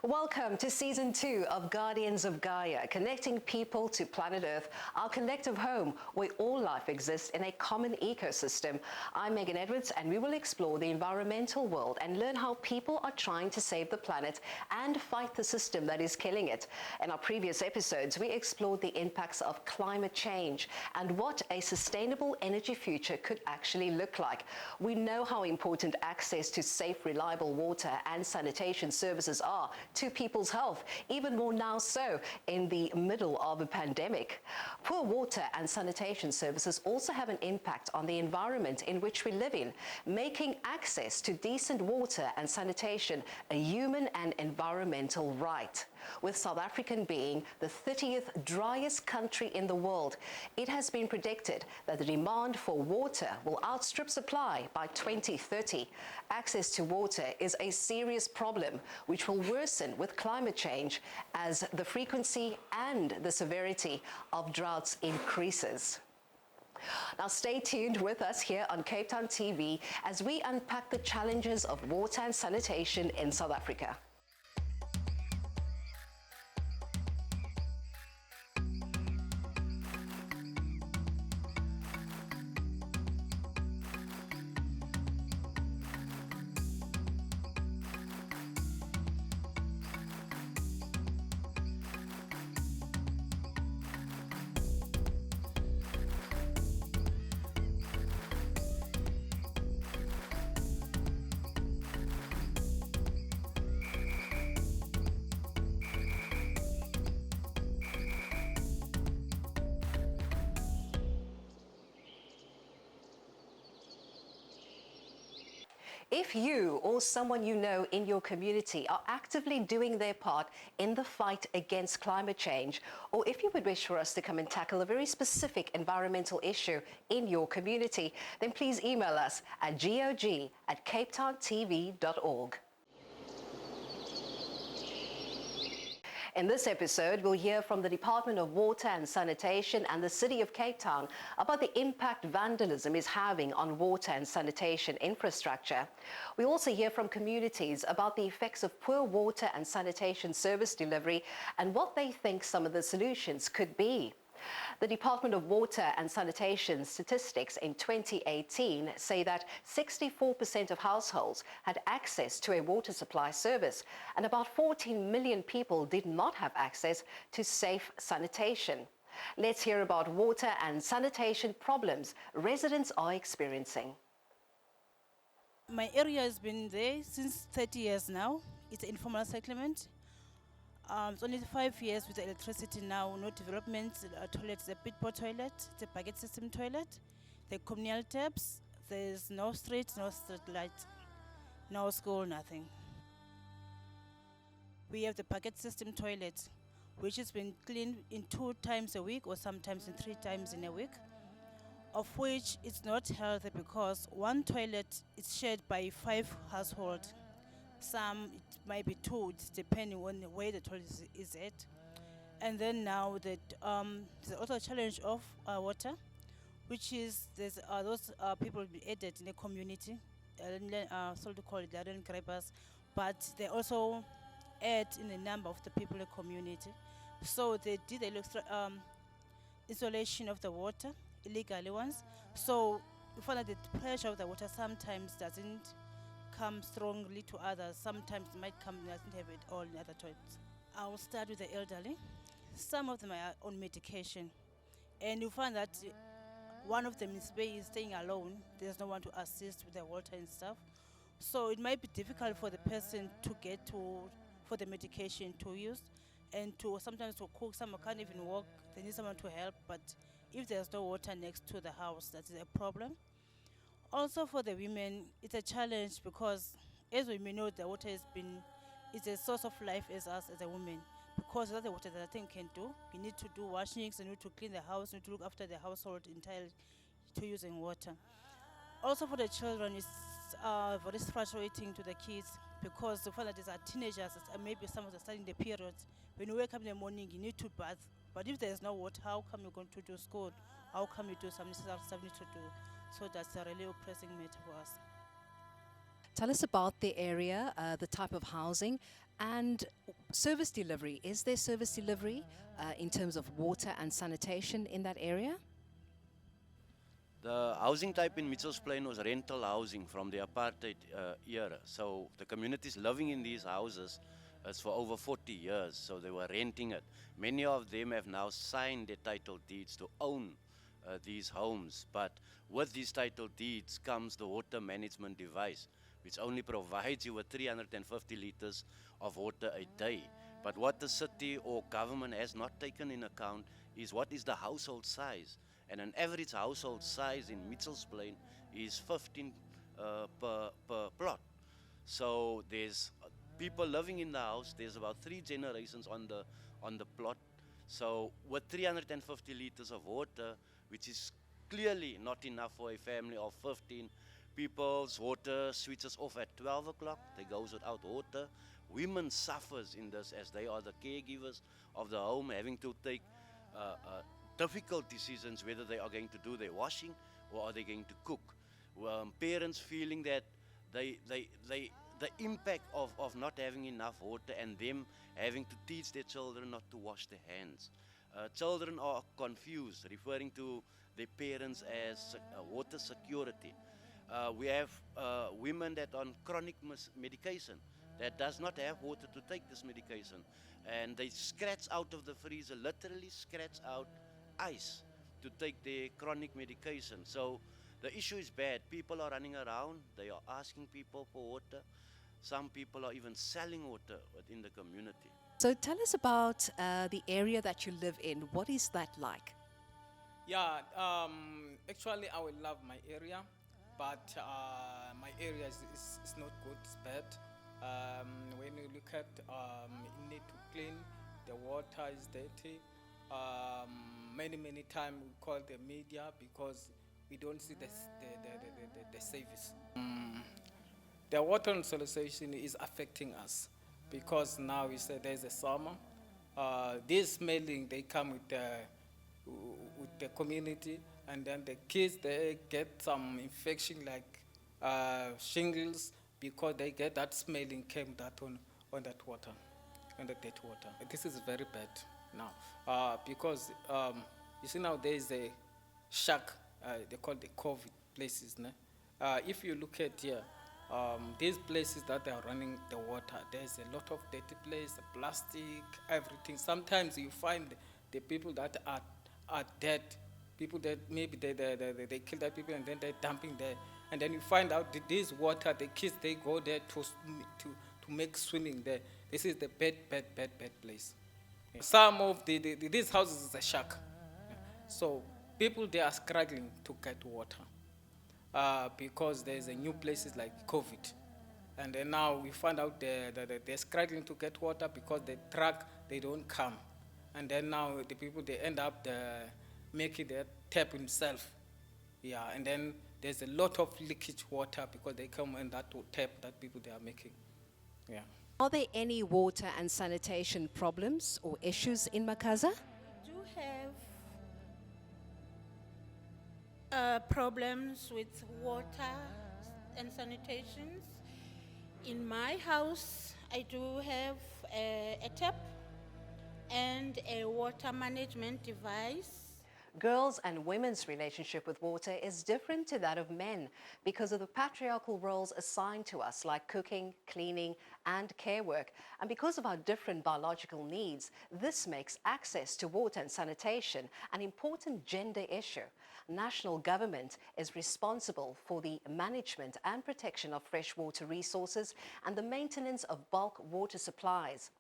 Welcome to Season 2 of Guardians of Gaia, connecting people to planet Earth, our collective home where all life exists in a common ecosystem. I'm Megan Edwards, and we will explore the environmental world and learn how people are trying to save the planet and fight the system that is killing it. In our previous episodes, we explored the impacts of climate change and what a sustainable energy future could actually look like. We know how important access to safe, reliable water and sanitation services are to people's health, even more now so in the middle of a pandemic. Poor water and sanitation services also have an impact on the environment in which we live in, making access to decent water and sanitation a human and environmental right. With South Africa being the 30th driest country in the world, it has been predicted that the demand for water will outstrip supply by 2030. Access to water is a serious problem which will worsen with climate change as the frequency and the severity of droughts increases. Now stay tuned with us here on Cape Town TV as we unpack the challenges of water and sanitation in South Africa. If you or someone you know in your community are actively doing their part in the fight against climate change, or if you would wish for us to come and tackle a very specific environmental issue in your community, then please email us at gog@capetowntv.org. In this episode, we'll hear from the Department of Water and Sanitation and the City of Cape Town about the impact vandalism is having on water and sanitation infrastructure. We also hear from communities about the effects of poor water and sanitation service delivery and what they think some of the solutions could be. The Department of Water and Sanitation statistics in 2018 say that 64% of households had access to a water supply service, and about 14 million people did not have access to safe sanitation. Let's hear about water and sanitation problems residents are experiencing. My area has been there since 30 years now. It's an informal settlement. It's only 5 years with the electricity now, no developments, toilets, a pit-pot toilet, it's a bucket system toilet, the communal taps, there's no street, no street light, no school, nothing. We have the bucket system toilet, which has been cleaned in 2 times a week or sometimes in 3 times in a week, of which it's not healthy because one toilet is shared by 5 households. Some it might be 2, it's depending on where the toilet is at. And then now that there's also a challenge of water, which is there's those people be added in the community, so to call it land grabbers, but they also add in the number of the people in the community. So they did the installation of the water, illegally ones. So we find that the pressure of the water sometimes doesn't come strongly to others. Sometimes it might come, doesn't have it all in other toilets. I will start with the elderly. Some of them are on medication, and you find that one of them is staying alone. There's no one to assist with the water and stuff. So it might be difficult for the person to get for the medication to use, and sometimes to cook. Some can't even walk. They need someone to help. But if there's no water next to the house, that is a problem. Also for the women, it's a challenge because, as we may know, the water it's a source of life as us as a woman. Because without the water, that nothing can do. We need to do washings, we need to clean the house, we need to look after the household entirely to using water. Also for the children, it's very frustrating to the kids because the fact that these are teenagers, and maybe some of them are starting the periods. When you wake up in the morning, you need to bath. But if there's no water, how come you're going to do school? How come you do some necessary stuff you need to do? So that's a really pressing matter for us. Tell us about the area, the type of housing, and service delivery. Is there service delivery in terms of water and sanitation in that area? The housing type in Mitchell's Plain was rental housing from the apartheid era. So the communities living in these houses is for over 40 years, so they were renting it. Many of them have now signed their title deeds to own these homes, but with these title deeds comes the water management device, which only provides you with 350 liters of water a day. But what the city or government has not taken in account is what is the household size. And an average household size in Mitchell's Plain is 15 per plot. So there's people living in the house. There's about 3 generations on the plot. So with 350 liters of water, which is clearly not enough for a family of 15, people's water switches off at 12 o'clock. They goes without water. Women suffers in this as they are the caregivers of the home, having to take difficult decisions whether they are going to do their washing or are they going to cook. Parents feeling that the impact of not having enough water and them having to teach their children not to wash their hands. Children are confused, referring to their parents as water security. We have women that are on chronic medication that does not have water to take this medication, and they scratch out of the freezer, literally scratch out ice to take their chronic medication. So the issue is bad. People are running around, they are asking people for water. Some people are even selling water within the community. So tell us about the area that you live in. What is that like? Yeah, actually I will love my area, but my area is not good, it's bad. When you look at, you need to clean, the water is dirty. Many times we call the media because we don't see the service. The water and sanitation is affecting us because now we say there's a summer. This mailing, they come with the community, and then the kids, they get some infection like shingles because they get that smelling came that on that water, on the dead water. This is very bad now because you see now there is a shack, they call the COVID places. If you look at here, these places that are running the water, there's a lot of dirty place, plastic, everything. Sometimes you find the people that are dead, people that maybe they kill that people and then they're dumping there. And then you find out that this water, the kids, they go there to make swimming there. This is the bad place. Yeah. Some of these houses is a shack. Yeah. So people, they are struggling to get water because there's a new places like COVID. And then now we find out they're struggling to get water because the truck, they don't come. And then now the people, they end up making their tap himself. Yeah, and then there's a lot of leakage water because they come in that tap that people, they are making. Yeah. Are there any water and sanitation problems or issues in Makaza? We do have problems with water and sanitations. In my house, I do have a tap and a water management device. Girls' and women's relationship with water is different to that of men because of the patriarchal roles assigned to us, like cooking, cleaning, and care work. And because of our different biological needs, this makes access to water and sanitation an important gender issue. National government is responsible for the management and protection of freshwater resources and the maintenance of bulk water supplies.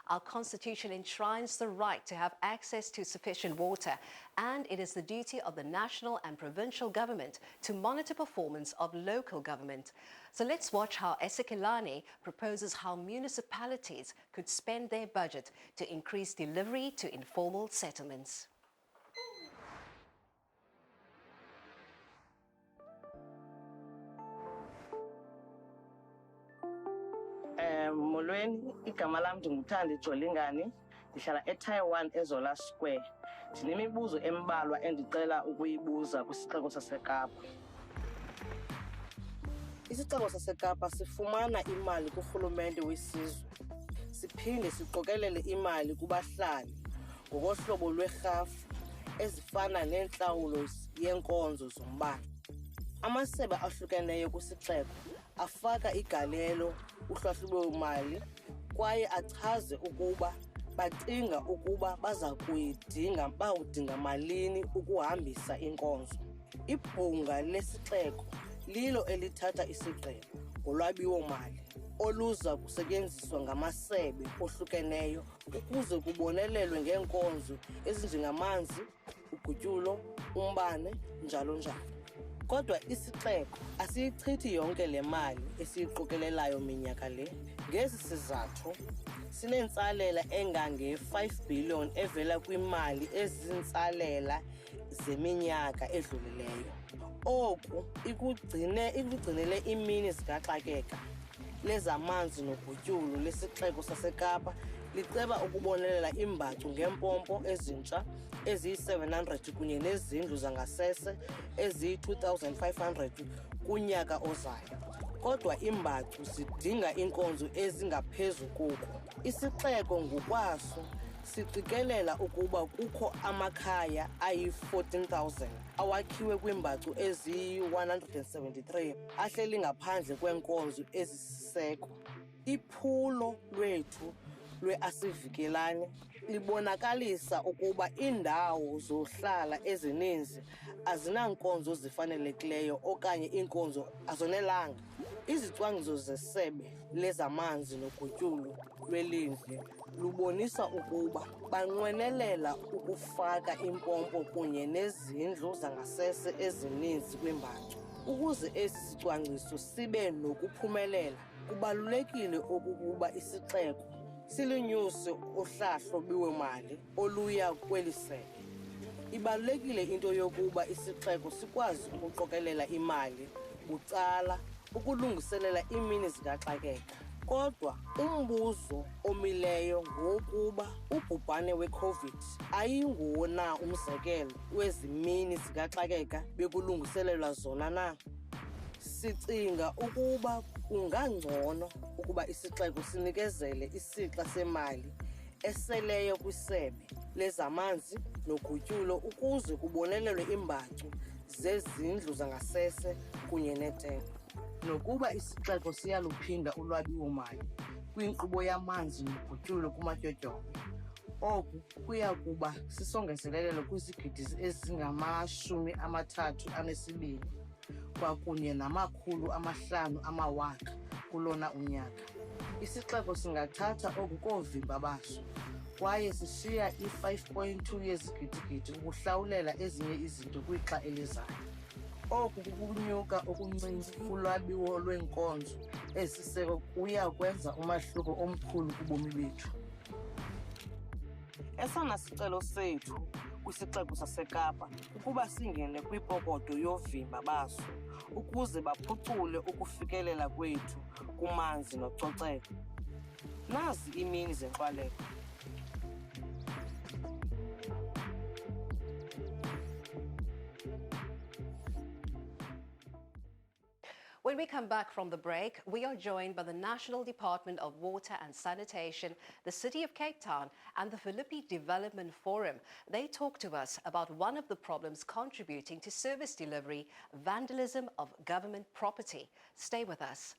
Our Constitution enshrines the right to have access to sufficient water, and it is the duty of the national and provincial government to monitor performance of local government. So let's watch how Esekilani proposes how municipalities could spend their budget to increase delivery to informal settlements. Molweni, igama lam ndinguThandi Jolingani, ndihlala eTaiwan eZola Square. Ndinemibuzo embalwa endicela ukuyibuza kwisixeko saseKapa. Isixeko saseKapa sifumana imali kurhulumente wesizwe. Siphinde siqokelele imali kubahlali ngokohlobo lwerhafu ezifana nentlawulo yenkonzo zombane. Amasebe ahlukeneyo kwisixeko afaka igalelo uhlahlubo-mali kwaye achaze ukuba bacinga ukuba bawudinga malini ukuhambisa inkonzo. Ibhunga lesixeko lilo elithatha isigqibo ngolwabiwo-mali oluza kusetyenziswa ngamasebe ohlukeneyo ukuze kubonelelwe ngeenkonzo ezinjengamanzi, ugutyulo, umbane, njalo njalo. Kodwa isixeko asiyichithi yonke le mali esiyiqokelelayo minyaka le. Ngesi sizathu sinentsalela engange-5 billion evela kwimali ezintsalela zeminyaka edlulileyo. Oku ikugcinele imini zikaxakeka lezamanzi nogutyulo lesixeko saseKapa liceba ukubonelela iimbacu ngeempompo ezintsha eziyi-700 kunye nezindlu zangasese eziyi-2,500 kunyaka ozayo. Kodwa iimbacu zidinga iinkonzo ezingaphezu koku. Isixeko ngokwaso siqikelela ukuba kukho amakhaya ayi-14,000 awakhiwe kwiimbacu eziyi-173 ahleli ngaphandle kweenkonzo ezisisiseko. Iphulo lwethu lwe-Asivikelane libonakalisa ukuba iindawo zohlala ezininzi azinankonzo zifanelekileyo okanye iinkonzo azonelanga. Izicwangciso zesebe lezamanzi nogutyulo lwelindle lubonisa ukuba banqwenelela ukufaka impompo kunye nezindlu zangasese ezininzi kwimbacu. Ukuze esi sicwangciso sibe nokuphumelela, kubalulekile okokuba isixeko silinyuse uhlahlo-biwo-mali oluya kweli sebe. Ibalulekile into yokuba isixeko sikwazi ukuqokelela imali bucala ukulungiselela iimini zikaxakeka. Kodwa umbuzo omileyo ngowokuba ubhubhane we-COVID ayingona umzekelo wezi mini zikaxakeka bekulungiselelwa zona na? Sicinga ukuba kungangcono ukuba isixeko sinikezele isixa semali eseleyo kwisebe lezamanzi nogutyulo ukuze kubonelelwe iimbacu zezindlu zangasese kunye neetenki. Nokuba isixeko siyaluphinda ulwabiwo-mali kwinkqubo yamanzi nogutyulo kumatyotyombe, oku kuya kuba sisongezelelo kwizigidi ezingama-32 kwakunye nama-500,000 kulona unyaka. Isixeko singathatha oku koovimba baso kwaye sishiya i-5.2 yezigidigidi ukuhlawulela ezinye izinto kwixa elizayo. Oku kukunyuka okuncinci kulwabiwo lweenkonzo ezisiseko kuya kwenza umahluko omkhulu kubomi bethu. Esona sicelo sethu kwisixeko saseKapa ukuba singene kwipokoto yoovimba baso ukuze baphucule ukufikelela kwethu kumanzi nococeko. Nazi iimini zenkxwaleko. When we come back from the break, we are joined by the National Department of Water and Sanitation, the City of Cape Town, and the Philippi Development Forum. They talk to us about one of the problems contributing to service delivery, vandalism of government property. Stay with us.